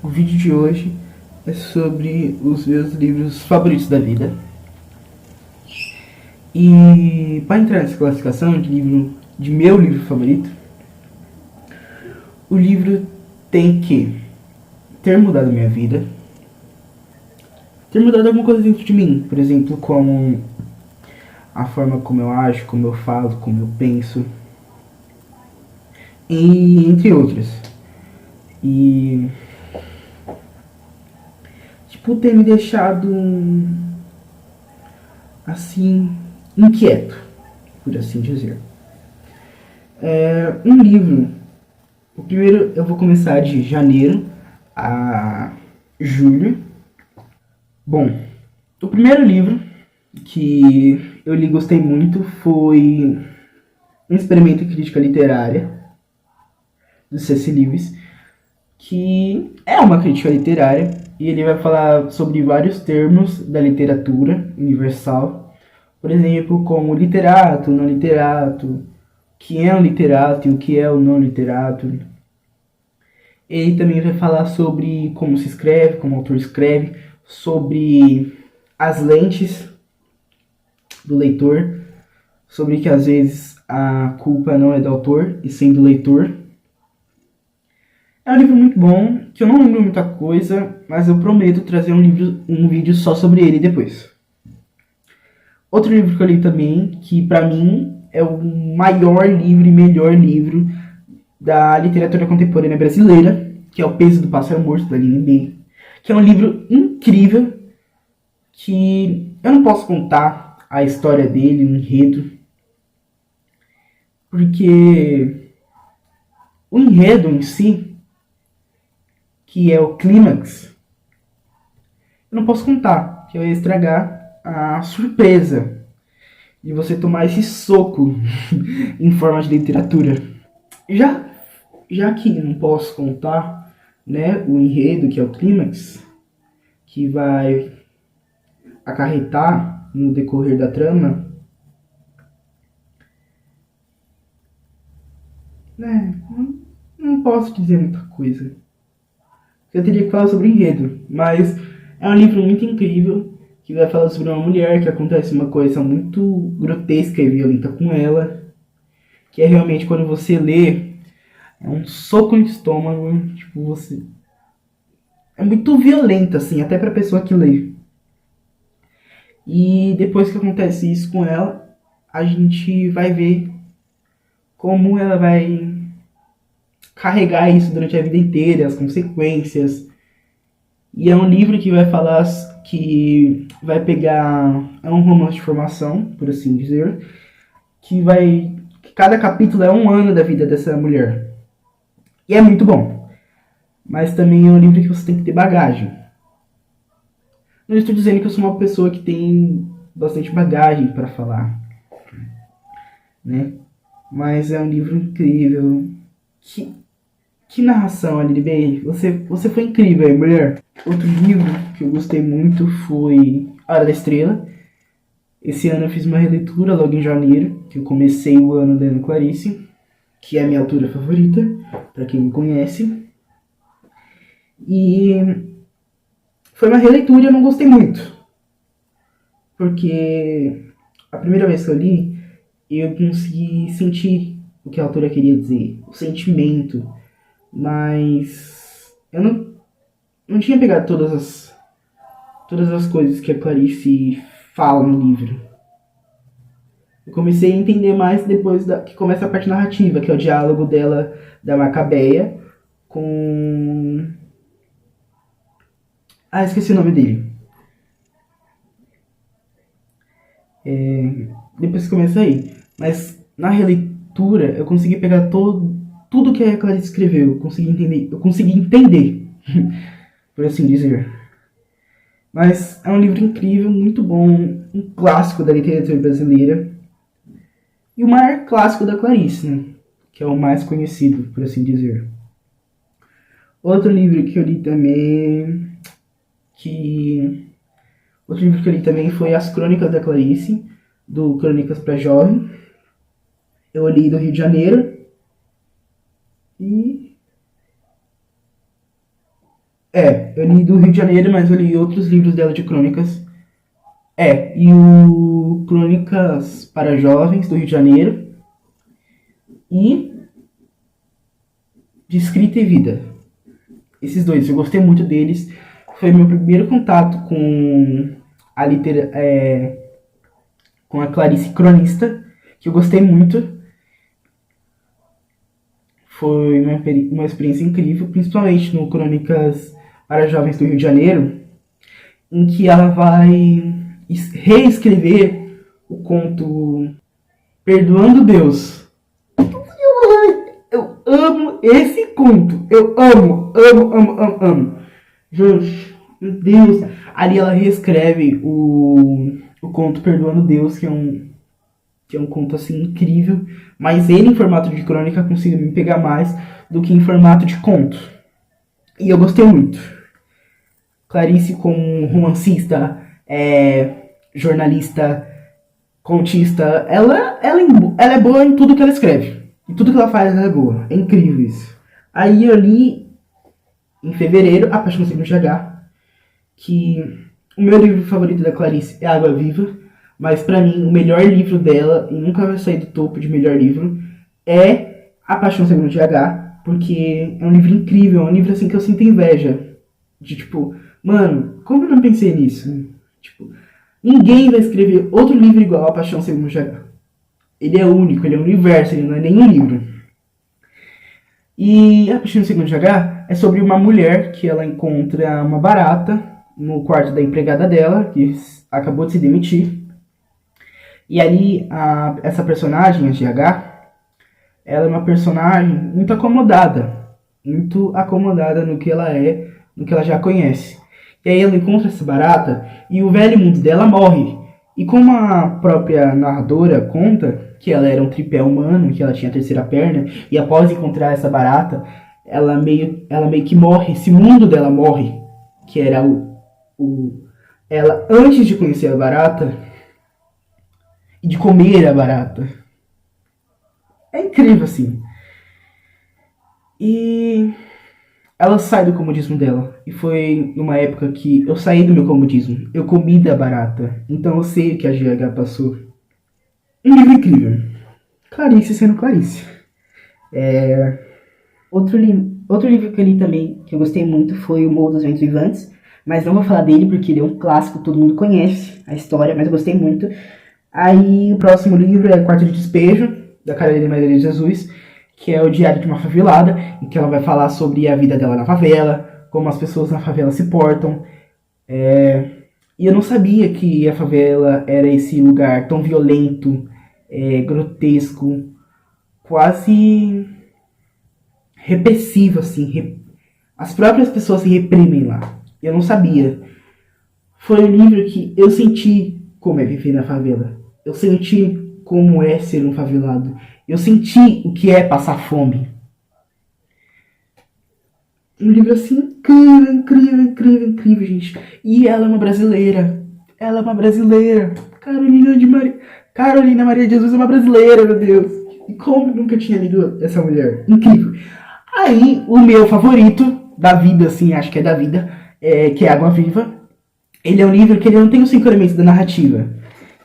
O vídeo de hoje é sobre os meus livros favoritos da vida. E para entrar nessa classificação de meu livro favorito, o livro tem que ter mudado a minha vida, ter mudado alguma coisa dentro de mim, por exemplo, como a forma como eu ajo, como eu falo, como eu penso, e entre outras. E ter me deixado assim inquieto, por assim dizer. Um livro. O primeiro eu vou começar de janeiro a julho. Bom, o primeiro livro que eu li e gostei muito foi Um Experimento em Crítica Literária, do C.S. Lewis, que é uma crítica literária e ele vai falar sobre vários termos da literatura universal, por exemplo, como literato, não literato, o que é um literato e o que é o não literato. Ele também vai falar sobre como se escreve, como o autor escreve, sobre as lentes do leitor, sobre que às vezes a culpa não é do autor e sim do leitor. É um livro muito bom, que eu não lembro muita coisa, mas eu prometo trazer um vídeo só sobre ele depois. Outro livro que eu li também, que pra mim é o maior livro e melhor livro da literatura contemporânea brasileira, que é O Peso do Pássaro Morto, da Lina May, que é um livro incrível, que eu não posso contar a história dele, o enredo, porque o enredo em si, que é o clímax, eu não posso contar, que eu ia estragar a surpresa de você tomar esse soco em forma de literatura. Já que não posso contar, né, o enredo, que é o clímax, que vai acarretar no decorrer da trama, né, não posso dizer muita coisa. Eu teria que falar sobre o enredo, mas é um livro muito incrível que vai falar sobre uma mulher que acontece uma coisa muito grotesca e violenta com ela, que é realmente quando você lê, é um soco no estômago, tipo, você... É muito violento, assim, até pra pessoa que lê. E depois que acontece isso com ela, a gente vai ver como ela vai carregar isso durante a vida inteira, as consequências. E é um livro que vai falar que vai pegar... É um romance de formação, por assim dizer, que vai... Cada capítulo é um ano da vida dessa mulher. E é muito bom. Mas também é um livro que você tem que ter bagagem. Não estou dizendo que eu sou uma pessoa que tem bastante bagagem para falar, né? Mas é um livro incrível. Que narração, Aline Bey. Você foi incrível, hein, mulher. Outro livro que eu gostei muito foi A Hora da Estrela. Esse ano eu fiz uma releitura logo em janeiro, que eu comecei o ano lendo Clarice, que é a minha autora favorita, para quem me conhece. E foi uma releitura e eu não gostei muito. Porque a primeira vez que eu li, eu consegui sentir o que a autora queria dizer, o sentimento, mas eu não tinha pegado todas as coisas que a Clarice fala no livro. Eu comecei a entender mais depois que começa a parte narrativa, que é o diálogo dela, da Macabeia, com... Ah, esqueci o nome dele. Depois que começa aí. Mas na releitura eu consegui pegar tudo que a Clarice escreveu. Eu consegui entender, por assim dizer. Mas é um livro incrível, muito bom, um clássico da literatura brasileira. E o maior clássico da Clarice, né? Que é o mais conhecido, por assim dizer. Outro livro que eu li também... Outro livro que eu li também foi As Crônicas da Clarice, do Crônicas para Jovem. Eu li do Rio de Janeiro. E Eu li do Rio de Janeiro, mas eu li outros livros dela de crônicas. E o Crônicas para Jovens do Rio de Janeiro e de Escrita e Vida. Esses dois, eu gostei muito deles. Foi meu primeiro contato com com a Clarice cronista, que eu gostei muito. Foi uma experiência incrível, principalmente no Crônicas para Jovens do Rio de Janeiro, em que ela vai reescrever o conto Perdoando Deus. Eu amo esse conto. Eu amo. Gente, meu Deus. Ali ela reescreve o conto Perdoando Deus, que é um conto assim incrível. Mas ele em formato de crônica conseguiu me pegar mais do que em formato de conto. E eu gostei muito. Clarice como romancista, jornalista, contista, ela é boa em tudo que ela escreve. E tudo que ela faz ela é boa. É incrível isso. Aí eu li, em fevereiro, A Paixão Segundo GH, que o meu livro favorito da Clarice é Água Viva, mas pra mim o melhor livro dela, e nunca vai sair do topo de melhor livro, é A Paixão Segundo GH, porque é um livro incrível, é um livro assim que eu sinto inveja. De tipo, mano, como eu não pensei nisso? Tipo, ninguém vai escrever outro livro igual A Paixão Segundo GH. Ele é único, ele é um universo, ele não é nenhum livro. E A Paixão Segundo GH é sobre uma mulher que ela encontra uma barata no quarto da empregada dela, que acabou de se demitir. E ali, essa personagem, a GH, ela é uma personagem muito acomodada no que ela é, no que ela já conhece. E aí ela encontra essa barata e o velho mundo dela morre. E como a própria narradora conta que ela era um tripé humano, que ela tinha a terceira perna, e após encontrar essa barata, ela meio que morre, esse mundo dela morre, que era ela antes de conhecer a barata e de comer a barata. É incrível, assim. E ela sai do comodismo dela. E foi numa época que eu saí do meu comodismo. Eu comi da barata. Então eu sei o que a GH passou. Um livro incrível. Clarice sendo Clarice. Outro livro que eu li também, que eu gostei muito, foi O Morro dos Ventos Vivantes. Mas não vou falar dele porque ele é um clássico, todo mundo conhece a história, mas eu gostei muito. Aí o próximo livro é Quarto de Despejo, da Carolina Maria de Jesus, que é o diário de uma favelada, em que ela vai falar sobre a vida dela na favela, como as pessoas na favela se portam. E eu não sabia que a favela era esse lugar tão violento, grotesco, quase repressivo, assim. As próprias pessoas se reprimem lá. Eu não sabia. Foi um livro que eu senti como é viver na favela. Eu senti como é ser um favelado. Eu senti o que é passar fome. Um livro assim incrível, gente. E ela é uma brasileira. Carolina Maria de Jesus é uma brasileira, meu Deus. E como eu nunca tinha lido essa mulher? Incrível. Aí, o meu favorito da vida, assim, acho que é da vida, que é Água Viva. Ele é um livro que ele não tem os 5 elementos da narrativa,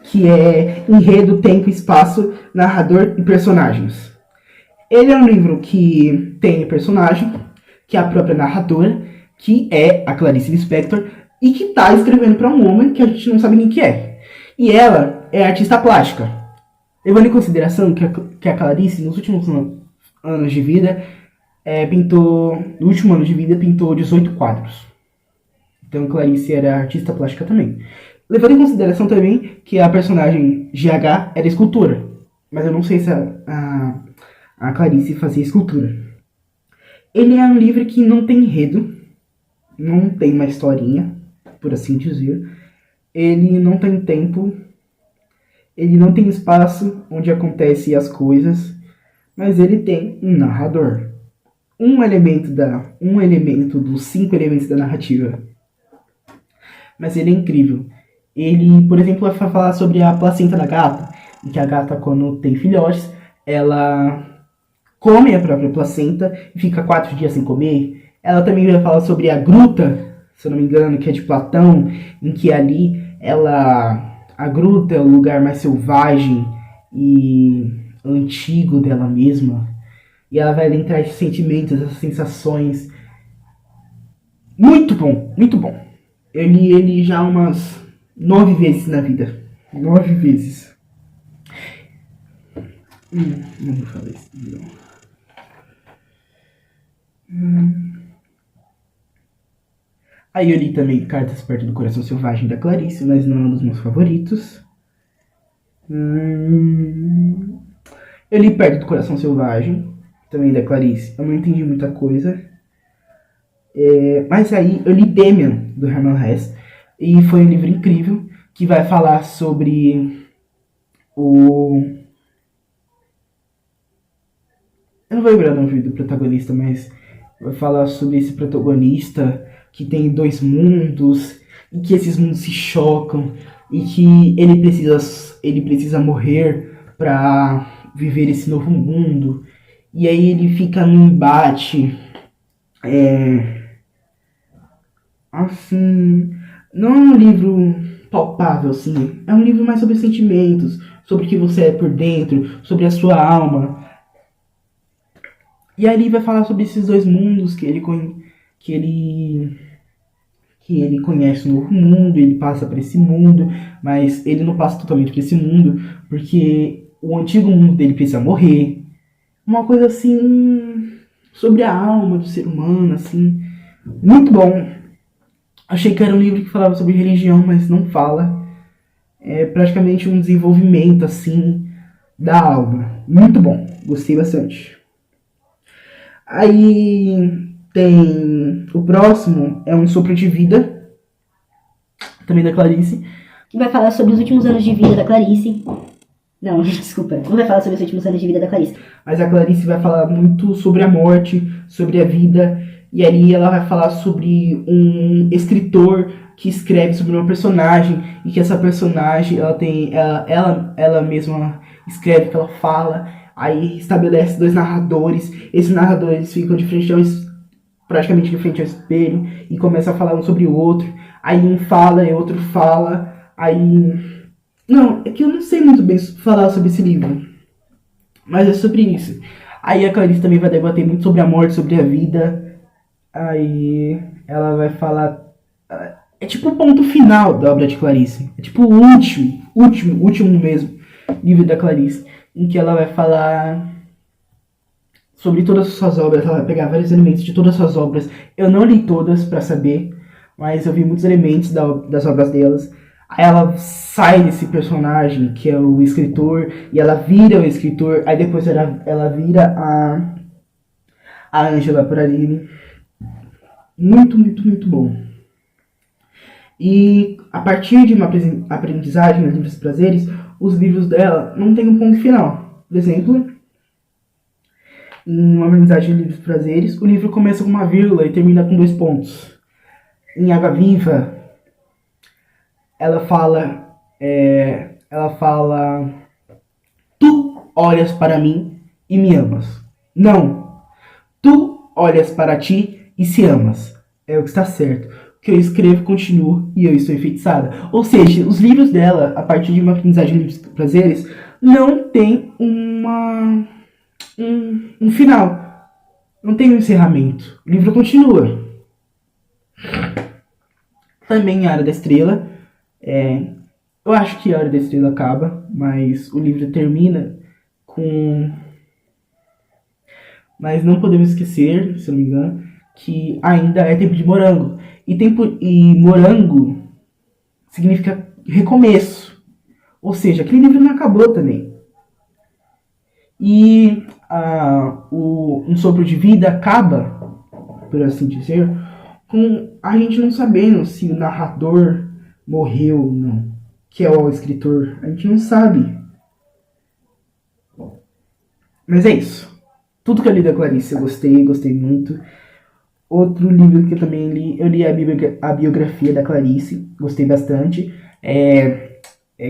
que é enredo, tempo, espaço, narrador e personagens. Ele é um livro que tem personagem, que é a própria narradora, que é a Clarice Lispector, e que está escrevendo para um homem que a gente não sabe quem que é. E ela é artista plástica. Levando em consideração que a Clarice, nos últimos anos de vida, no último ano de vida, pintou 18 quadros. Então Clarice era artista plástica também. Levando em consideração também que a personagem GH era escultora. Mas eu não sei se a Clarice fazia escultura. Ele é um livro que não tem enredo. Não tem uma historinha, por assim dizer. Ele não tem tempo. Ele não tem espaço onde acontecem as coisas. Mas ele tem um narrador. Um elemento dos 5 elementos da narrativa. Mas ele é incrível. Ele, por exemplo, vai falar sobre a placenta da gata, em que a gata, quando tem filhotes, ela come a própria placenta e fica 4 dias sem comer. Ela também vai falar sobre a gruta, se eu não me engano, que é de Platão, em que ali a gruta é o lugar mais selvagem e antigo dela mesma. E ela vai adentrar esses sentimentos, essas sensações. Muito bom, muito bom. Eu li ele já umas 9 vezes na vida. 9 vezes. Não vou falar isso. Aí eu li também Cartas Perto do Coração Selvagem da Clarice, mas não é um dos meus favoritos. Eu li Perto do Coração Selvagem, também da Clarice. Eu não entendi muita coisa. Mas aí eu li Demian, do Hermann Hesse. E foi um livro incrível, que vai falar sobre o... Eu não vou lembrar o nome do protagonista, mas vai falar sobre esse protagonista que tem 2 mundos, e que esses mundos se chocam, e que ele precisa morrer para viver esse novo mundo. E aí ele fica num embate, assim, não é um livro palpável, assim, é um livro mais sobre sentimentos, sobre o que você é por dentro, sobre a sua alma. E aí ele vai falar sobre esses 2 mundos que ele conhece um novo mundo, ele passa para esse mundo, mas ele não passa totalmente para esse mundo, porque o antigo mundo dele precisa morrer. Uma coisa assim, sobre a alma do ser humano, assim, muito bom. Achei que era um livro que falava sobre religião, mas não fala. É praticamente um desenvolvimento, assim, da alma. Muito bom, gostei bastante. Aí tem o próximo, é Um Sopro de Vida, também da Clarice. Que vai falar sobre os últimos anos de vida da Clarice. Não, desculpa, não vai falar sobre os últimos anos de vida da Clarice. Mas a Clarice vai falar muito sobre a morte, sobre a vida, e ali ela vai falar sobre um escritor que escreve sobre uma personagem, e que essa personagem, ela mesma escreve, que ela fala. Aí estabelece 2 narradores. Esses narradores ficam praticamente de frente ao espelho e começam a falar um sobre o outro. Aí um fala e outro fala. Aí... Não, é que eu não sei muito bem falar sobre esse livro. Mas é sobre isso. Aí a Clarice também vai debater muito sobre a morte, sobre a vida. Aí ela vai falar... É tipo o ponto final da obra de Clarice. É tipo o último mesmo livro da Clarice, em que ela vai falar sobre todas as suas obras. Ela vai pegar vários elementos de todas as suas obras. Eu não li todas para saber, mas eu vi muitos elementos das obras delas. Aí ela sai desse personagem que é o escritor, e ela vira o escritor. Aí depois ela vira a Angela Prarini. Muito, muito, muito bom. E a partir de uma aprendizagem nos livros prazeres, os livros dela não têm um ponto final. Por exemplo, em uma aprendizagem de livros prazeres, o livro começa com uma vírgula e termina com 2 pontos. Em Água Viva, ela fala, tu olhas para mim e me amas. Não, tu olhas para ti e se amas. É o que está certo. O que eu escrevo continua e eu estou enfeitiçada. Ou seja, os livros dela, a partir de uma aprendizagem de livros prazeres, não tem um final. Não tem um encerramento. O livro continua. Também a Hora da Estrela. Eu acho que a Hora da Estrela acaba, mas o livro termina com... Mas não podemos esquecer, se eu não me engano, que ainda é tempo de morango. E morango significa recomeço. Ou seja, aquele livro não acabou também. E Um Sopro de Vida acaba, por assim dizer, com a gente não sabendo se o narrador morreu ou não, que é o escritor. A gente não sabe. Mas é isso. Tudo que eu li da Clarice eu gostei muito. Outro livro que eu também li, eu li a biografia da Clarice, gostei bastante.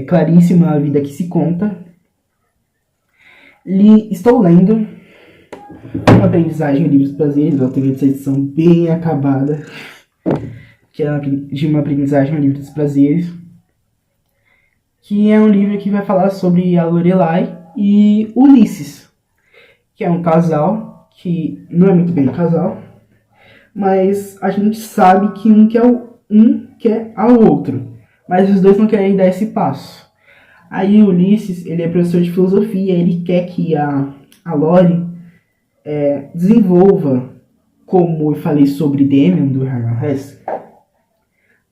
Clarice, Uma Vida que se Conta. Estou lendo Uma aprendizagem, um livro dos prazeres. Eu tenho essa edição bem acabada, que é de uma aprendizagem, um livro dos prazeres, que é um livro que vai falar sobre a Lorelai e Ulisses, que é um casal que não é muito bem um casal, mas a gente sabe que um quer ao outro, mas os dois não querem dar esse passo. Aí o Ulisses, ele é professor de filosofia, ele quer que a Lore desenvolva, como eu falei sobre Demian do Hermann Hesse,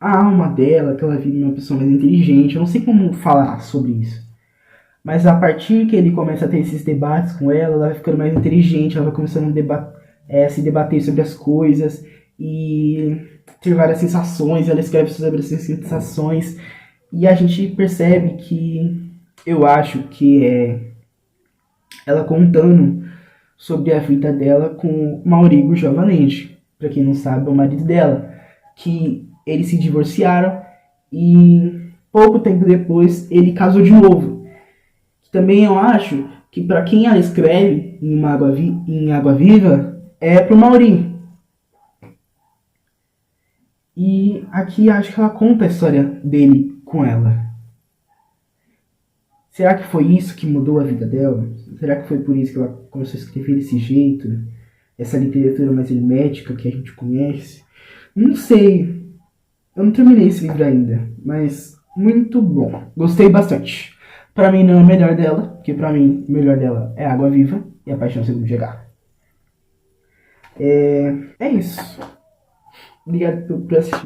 a alma dela, que ela vira uma pessoa mais inteligente. Eu não sei como falar sobre isso, mas a partir que ele começa a ter esses debates com ela, ela vai ficando mais inteligente, ela vai começando a se debater sobre as coisas e ter várias sensações. Ela escreve sobre essas sensações e a gente percebe que, eu acho que é ela contando sobre a vida dela com Maurigo Giovanetti, para quem não sabe, é o marido dela, que eles se divorciaram e pouco tempo depois ele casou de novo. Também eu acho que para quem ela escreve em Água Viva é pro Mauri. E aqui acho que ela conta a história dele com ela. Será que foi isso que mudou a vida dela? Será que foi por isso que ela começou a escrever desse jeito? Essa literatura mais hermética que a gente conhece? Não sei. Eu não terminei esse livro ainda, mas muito bom. Gostei bastante. Pra mim não é o melhor dela, porque pra mim o melhor dela é Água Viva e A Paixão Segundo Chegar. É isso. Obrigado por assistir.